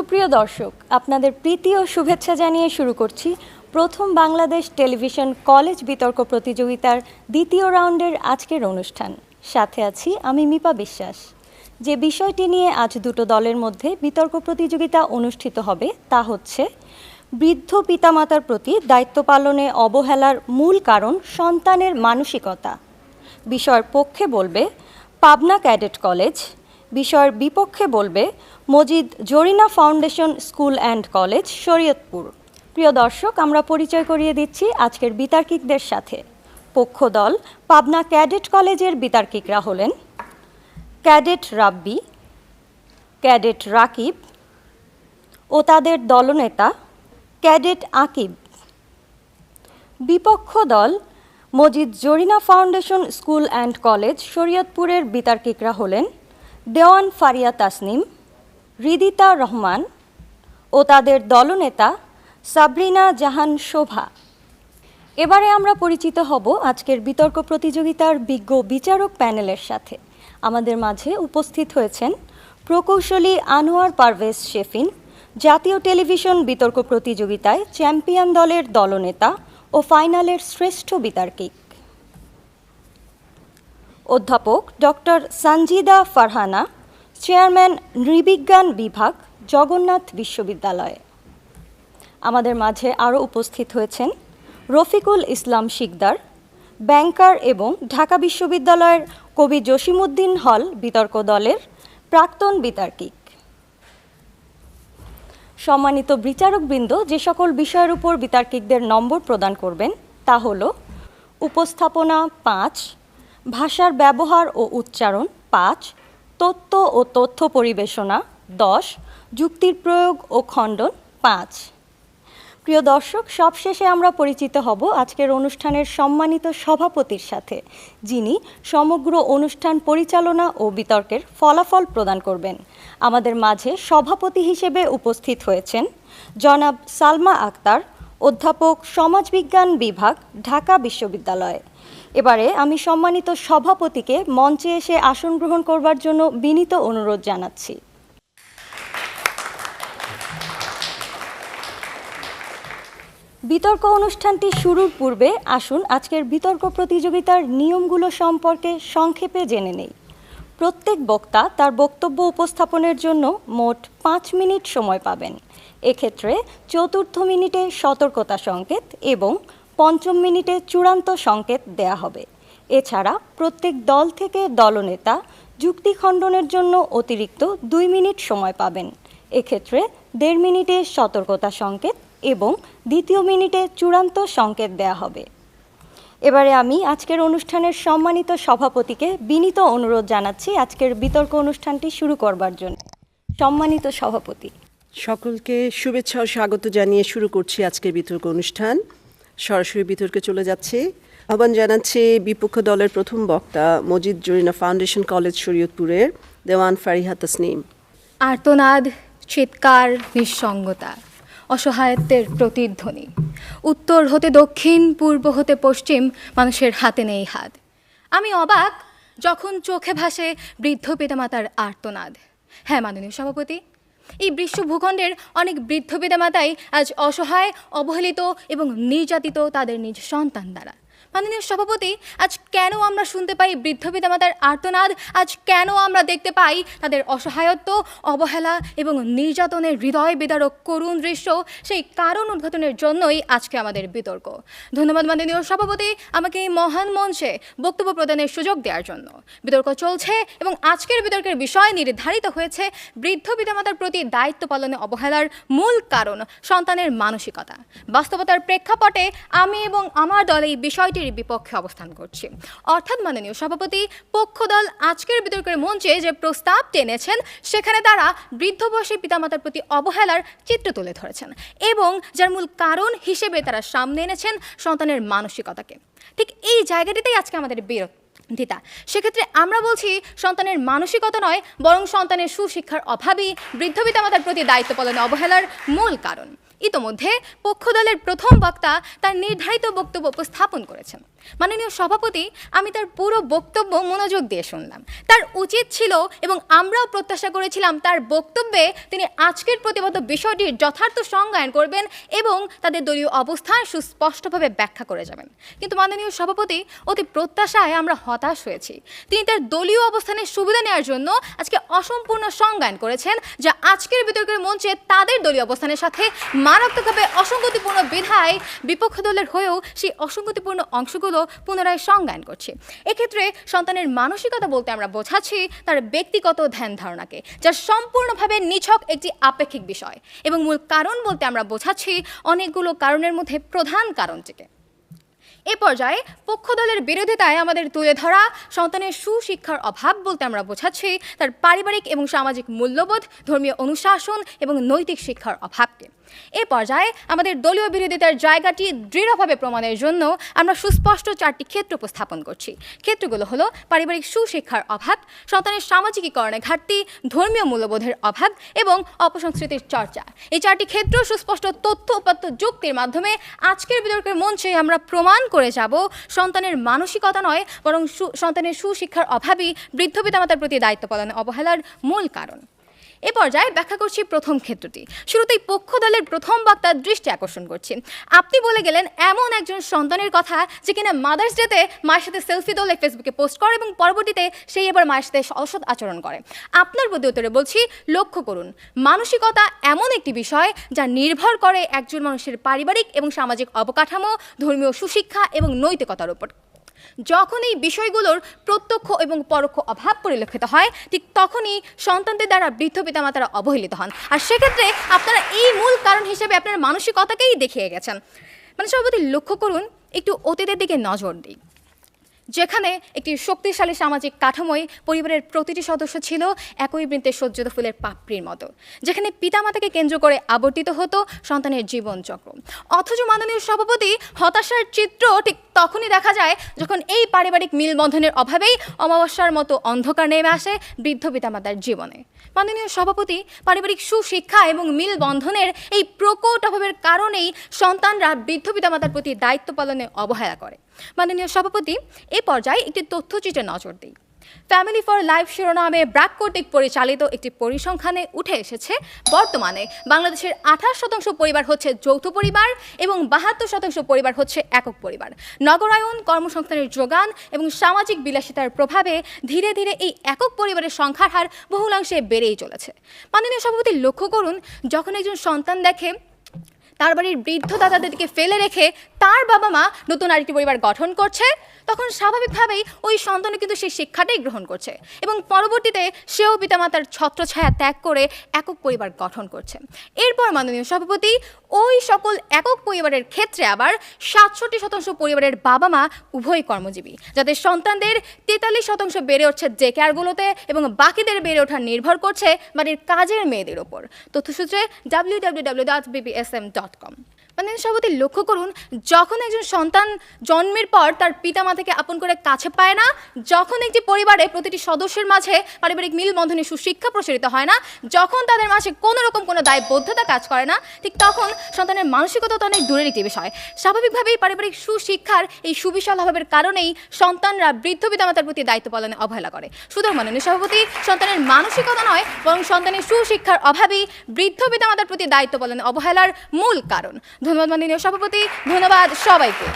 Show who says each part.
Speaker 1: সুপ্রিয় দর্শক, আপনাদের প্রীতি ও শুভেচ্ছা জানিয়ে শুরু করছি প্রথম বাংলাদেশ টেলিভিশন কলেজ বিতর্ক প্রতিযোগিতার দ্বিতীয় রাউন্ডের আজকের অনুষ্ঠান। সাথে আছি আমি মিপা বিশ্বাস। যে বিষয়টি নিয়ে আজ দুটো দলের মধ্যে বিতর্ক প্রতিযোগিতা অনুষ্ঠিত হবে তা হচ্ছে বৃদ্ধ পিতামাতার প্রতি দায়িত্ব পালনে অবহেলার মূল কারণ সন্তানের মানসিকতা। বিষয়ের পক্ষে বলবে পাবনা ক্যাডেট কলেজ, বিষয়ের বিপক্ষে বলবে Majid Zarina foundation school and college, Shariatpur. প্রিয় দর্শক, আমরা পরিচয় করিয়ে দিচ্ছি আজকের বিতার্কিকদের সাথে। পক্ষ দল পাবনা ক্যাডেট কলেজের বিতার্কিকরা হলেন ক্যাডেট রাব্বি, ক্যাডেট রাকিব ও তাদের দলনেতা ক্যাডেট আকিব। বিপক্ষ দল Majid Zarina foundation school and college, শরীয়তপুরের বিতার্কিকরা হলেন দেওয়ান ফারিয়া তাসনিম, হৃদিতা রহমান ও তাদের দলনেতা সাবরিনা জাহান শোভা। এবারে আমরা পরিচিত হব আজকের বিতর্ক প্রতিযোগিতার বিজ্ঞ বিচারক প্যানেলের সাথে। আমাদের মাঝে উপস্থিত হয়েছেন প্রকৌশলী আনোয়ার পারভেজ শেফিন, জাতীয় টেলিভিশন বিতর্ক প্রতিযোগিতায় চ্যাম্পিয়ন দলের দলনেতা ও ফাইনালের শ্রেষ্ঠ বিতার্কিক। অধ্যাপক ডক্টর সঞ্জিদা ফারহানা, চেয়ারম্যান নৃবিজ্ঞান বিভাগ, জগন্নাথ বিশ্ববিদ্যালয়। আমাদের মাঝে আরও উপস্থিত হয়েছেন রফিকুল ইসলাম শিকদার, ব্যাংকার এবং ঢাকা বিশ্ববিদ্যালয়ের কবি জসিমউদ্দিন হল বিতর্ক দলের প্রাক্তন বিতার্কিক। সম্মানিত বিচারকবৃন্দ, যে সকল বিষয়ের উপর বিতার্কিকদের নম্বর প্রদান করবেন তা হল উপস্থাপনা 5, ভাষার ব্যবহার ও উচ্চারণ 5, তথ্য ও তথ্য পরিবেশনা 10, যুক্তির প্রয়োগ ও খণ্ডন 5। প্রিয় দর্শক, সবশেষে আমরা পরিচিত হব আজকের অনুষ্ঠানের সম্মানিত সভাপতির সাথে, যিনি সমগ্র অনুষ্ঠান পরিচালনা ও বিতর্কের ফলাফল প্রদান করবেন। আমাদের মাঝে সভাপতি হিসেবে উপস্থিত হয়েছেন জনাব সালমা আক্তার, অধ্যাপক সমাজবিজ্ঞান বিভাগ, ঢাকা বিশ্ববিদ্যালয়। এবারে আমি সম্মানিত সভাপতিকে মঞ্চে এসে আসন গ্রহণ করবার জন্য বিনীত অনুরোধ জানাচ্ছি। বিতর্ক অনুষ্ঠানটি শুরুর পূর্বে আসুন আজকের বিতর্ক প্রতিযোগিতার নিয়মগুলো সম্পর্কে সংক্ষেপে জেনে নেই। প্রত্যেক বক্তা তার বক্তব্য উপস্থাপনের জন্য মোট 5 মিনিট সময় পাবেন। এক্ষেত্রে চতুর্থ মিনিটে সতর্কতা সংকেত এবং পঞ্চম মিনিটে চূড়ান্ত সংকেত দেয়া হবে। এছাড়া প্রত্যেক দল থেকে দলনেতা যুক্তি খণ্ডনের জন্য অতিরিক্ত 2 মিনিট সময় পাবেন। এক্ষেত্রে 1.5 মিনিটে সতর্কতা সংকেত এবং দ্বিতীয় মিনিটে চূড়ান্ত সংকেত দেয়া হবে। এবারে আমি আজকের অনুষ্ঠানের সম্মানিত সভাপতিকে বিনীত অনুরোধ জানাচ্ছি আজকের বিতর্ক অনুষ্ঠানটি শুরু করবার জন্য। সম্মানিত সভাপতি।
Speaker 2: সকলকে শুভেচ্ছা ও স্বাগত জানিয়ে শুরু করছি আজকের বিতর্ক অনুষ্ঠান। সরাসরি বিতর্কে চলে যাচ্ছি। আহ্বান জানাচ্ছি বিপক্ষ দলের প্রথম বক্তা মজিদ জরিনা ফাউন্ডেশন কলেজ, শরীয়তপুরের দেওয়ান ফারিয়া তাসনিম।
Speaker 3: আর্তনাদ, চিৎকার, নিঃসঙ্গতা, অসহায়ত্বের প্রতিধ্বনি। উত্তর হতে দক্ষিণ, পূর্ব হতে পশ্চিম, মানুষের হাতে নেই হাত। আমি অবাক যখন চোখে ভাসে বৃদ্ধ পিতামাতার আর্তনাদ। হ্যাঁ মাননীয় সভাপতি, এই বিশ্ব ভূখণ্ডের অনেক বৃদ্ধ পিতামাতাই আজ অসহায়, অবহেলিত এবং নির্যাতিত তাদের নিজ সন্তান দ্বারা। মাননীয় সভাপতি, আজ কেন আমরা শুনতে পাই বৃদ্ধ পিতামাতার আর্তনাদ? আজ কেন আমরা দেখতে পাই তাদের অসহায়ত্ব, অবহেলা এবং নির্যাতনের হৃদয় বিদারক করুণ দৃশ্য? সেই কারণ উদ্ঘাটনের জন্যই আজকে আমাদের বিতর্ক। ধন্যবাদ মাননীয় সভাপতি আমাকে এই মহান মঞ্চে বক্তব্য প্রদানের সুযোগ দেওয়ার জন্য। বিতর্ক চলছে এবং আজকের বিতর্কের বিষয় নির্ধারিত হয়েছে বৃদ্ধ পিতামাতার প্রতি দায়িত্ব পালনে অবহেলার মূল কারণ সন্তানের মানসিকতা। বাস্তবতার প্রেক্ষাপটে আমি এবং আমার দল এই বিষয়টির বিপক্ষে অবস্থান করছি। অর্থাৎ মাননীয় সভাপতি, পক্ষ দল আজকের বিতর্কের মঞ্চে যে প্রস্তাব টেনেছেন সেখানে তারা বৃদ্ধ বয়সী পিতামাতার প্রতি অবহেলার চিত্র তুলে ধরেছেন এবং যার মূল কারণ হিসেবে তারা সামনে এনেছেন সন্তানের মানসিকতাকে। ঠিক এই জায়গাটিতেই আজকে আমাদের বিরোধিতা। সেক্ষেত্রে আমরা বলছি সন্তানের মানসিকতা নয়, বরং সন্তানের সুশিক্ষার অভাবই বৃদ্ধ পিতামাতার প্রতি দায়িত্ব পালনে অবহেলার মূল কারণ। ইতোমধ্যে পক্ষ দলের প্রথম বক্তা তার নির্ধারিত বক্তব্য উপস্থাপন করেছেন। মাননীয় সভাপতি, আমি তার পুরো বক্তব্য মনোযোগ দিয়ে শুনলাম। তার উচিত ছিল এবং আমরাও প্রত্যাশা করেছিলাম তার বক্তব্যে তিনি আজকের প্রতিবদ্ধ বিষয়টির যথার্থ সংজ্ঞায়ন করবেন এবং তাদের দলীয় অবস্থান সুস্পষ্টভাবে ব্যাখ্যা করে যাবেন। কিন্তু মাননীয় সভাপতি, অতি প্রত্যাশায় আমরা হতাশ হয়েছি। তিনি তার দলীয় অবস্থানের সুবিধা নেওয়ার জন্য আজকে অসম্পূর্ণ সংজ্ঞায়ন করেছেন, যা আজকের বিতর্কের মঞ্চে তাদের দলীয় অবস্থানের সাথে মারাত্মকভাবে অসঙ্গতিপূর্ণ বিধায় বিপক্ষ দলের হয়েও সেই অসঙ্গতিপূর্ণ অংশগুলো পুনরায় সংজ্ঞায়ন করছে। এক্ষেত্রে সন্তানের মানসিকতা বলতে আমরা বোঝাচ্ছি তার ব্যক্তিগত ধ্যান ধারণাকে, যা সম্পূর্ণভাবে নিছক একটি আপেক্ষিক বিষয়, এবং মূল কারণ বলতে আমরা বোঝাচ্ছি অনেকগুলো কারণের মধ্যে প্রধান কারণটিকে। এ পর্যায়ে পক্ষ দলের বিরোধিতায় আমাদের তুলে ধরা সন্তানের সুশিক্ষার অভাব বলতে আমরা বোঝাচ্ছি তার পারিবারিক এবং সামাজিক মূল্যবোধ, ধর্মীয় অনুশাসন এবং নৈতিক শিক্ষার অভাবকে। এ পর্যায়ে আমাদের দলীয় বিরোধিতার জায়গাটি দৃঢ়ভাবে প্রমাণের জন্য আমরা সুস্পষ্ট 4টি ক্ষেত্র উপস্থাপন করছি। ক্ষেত্রগুলো হলো পারিবারিক সুশিক্ষার অভাব, সন্তানের সামাজিকীকরণে ঘাটতি, ধর্মীয় মূল্যবোধের অভাব এবং অপসংস্কৃতির চর্চা। এই 4টি ক্ষেত্র সুস্পষ্ট তথ্য উপাত্ত যুক্তির মাধ্যমে আজকের বিতর্কের মঞ্চে আমরা প্রমাণ করে যাব সন্তানের মানসিকতা নয়, বরং সন্তানের সুশিক্ষার অভাবই বৃদ্ধ পিতামাতার প্রতি দায়িত্ব পালনে অবহেলার মূল কারণ। এ পর্যায়ে ব্যাখ্যা করছি প্রথম ক্ষেত্রটি। শুরুতেই পক্ষ দলের প্রথম বক্তার দৃষ্টি আকর্ষণ করছি। আপনি বলে গেলেন এমন একজন সন্তানের কথা যে কিনা মাদার্স ডেতে মায়ের সাথে সেলফি তোলে, ফেসবুকে পোস্ট করে এবং পরবর্তীতে সেই এবার মায়ের সাথে অসৎ আচরণ করে। আপনার প্রতি উত্তরে বলছি, লক্ষ্য করুন, মানসিকতা এমন একটি বিষয় যা নির্ভর করে একজন মানুষের পারিবারিক এবং সামাজিক অবকাঠামো, ধর্মীয় সুশিক্ষা এবং নৈতিকতার উপর। যখন এই বিষয়গুলোর প্রত্যক্ষ এবং পরোক্ষ অভাব পরিলক্ষিত হয়, ঠিক তখনই সন্তানদের দ্বারা বৃদ্ধ পিতামাতারা অবহেলিত হন। আর সেক্ষেত্রে আপনারা এই মূল কারণ হিসেবে আপনার মানসিকতাকেই দেখিয়ে গেছেন। মানে সভাপতি, লক্ষ্য করুন, একটু অতীতের দিকে নজর দিই, যেখানে একটি শক্তিশালী সামাজিক কাঠামোয় পরিবারের প্রতিটি সদস্য ছিল একই বৃন্তে সজ্জিত ফুলের পাপড়ির মতো, যেখানে পিতামাতাকে কেন্দ্র করে আবর্তিত হতো সন্তানের জীবনচক্র। অথচ মাননীয় সভাপতি, হতাশার চিত্র ঠিক তখনই দেখা যায় যখন এই পারিবারিক মিলবন্ধনের অভাবেই অমাবস্যার মতো অন্ধকার নেমে আসে বৃদ্ধ পিতামাতার জীবনে। মাননীয় সভাপতি, পারিবারিক সুশিক্ষা এবং মিলবন্ধনের এই প্রকট অভাবের কারণেই সন্তানরা বৃদ্ধ পিতামাতার প্রতি দায়িত্ব পালনে অবহেলা করে। মাননীয় সভাপতি, এ পর্যায়ে একটি তথ্যচিত্রে নজর দিই। ফ্যামিলি ফর লাইফ শিরোনামে ব্র্যাক কর্তৃক পরিচালিত একটি পরিসংখ্যানে উঠে এসেছে বর্তমানে বাংলাদেশের 28% পরিবার হচ্ছে যৌথ পরিবার এবং 72% পরিবার হচ্ছে একক পরিবার। নগরায়ন, কর্মসংস্থানের যোগান এবং সামাজিক বিলাসিতার প্রভাবে ধীরে ধীরে এই একক পরিবারের সংখ্যার হার বহুলাংশে বেড়েই চলেছে। মাননীয় সভাপতি, লক্ষ্য করুন, যখন একজন সন্তান দেখে তার বাড়ির বৃদ্ধ দাদাদেরকে ফেলে রেখে তার বাবা মা নতুন আরেকটি পরিবার গঠন করছে, তখন স্বাভাবিকভাবেই ওই সন্তানও কিন্তু সেই শিক্ষাটাই গ্রহণ করছে এবং পরবর্তীতে সেও পিতামাতার ছত্রছায়া ত্যাগ করে একক পরিবার গঠন করছে। এরপর মাননীয় সভাপতি, ওই সকল একক পরিবারের ক্ষেত্রে আবার 67% পরিবারের বাবা মা উভয় কর্মজীবী, যাদের সন্তানদের 43% বেড়ে উঠছে ডে কেয়ারগুলোতে এবং বাকিদের বেড়ে ওঠা নির্ভর করছে বাড়ির কাজের মেয়েদের ওপর। তথ্যসূত্রে www.bbsm.com। মাননীয় সভাপতি, লক্ষ্য করুন, যখন একজন সন্তান জন্মের পর তার পিতামাতাকে আপন করে কাছে পায় না, যখন একটি পরিবারে প্রতিটি সদস্যের মাঝে পারিবারিক মিলবন্ধনে সুশিক্ষা প্রসারিত হয় না, যখন তাদের মাঝে কোনো রকম কোনো দায়বদ্ধতা কাজ করে না, ঠিক তখন সন্তানের মানসিকতা তো অনেক দূরের একটি বিষয়। স্বাভাবিকভাবেই পারিবারিক সুশিক্ষার এই সুবিশাল অভাবের কারণেই সন্তানরা বৃদ্ধ পিতামাতার প্রতি দায়িত্ব পালনে অবহেলা করে। সুতরাং মাননীয় সভাপতি, সন্তানের মানসিকতা নয়, বরং সন্তানের সুশিক্ষার অভাবই বৃদ্ধ পিতামাতার প্রতি দায়িত্ব পালনে অবহেলার মূল কারণ। ধন্যবাদ মাননীয় সভাপতি, ধন্যবাদ সবাইকে।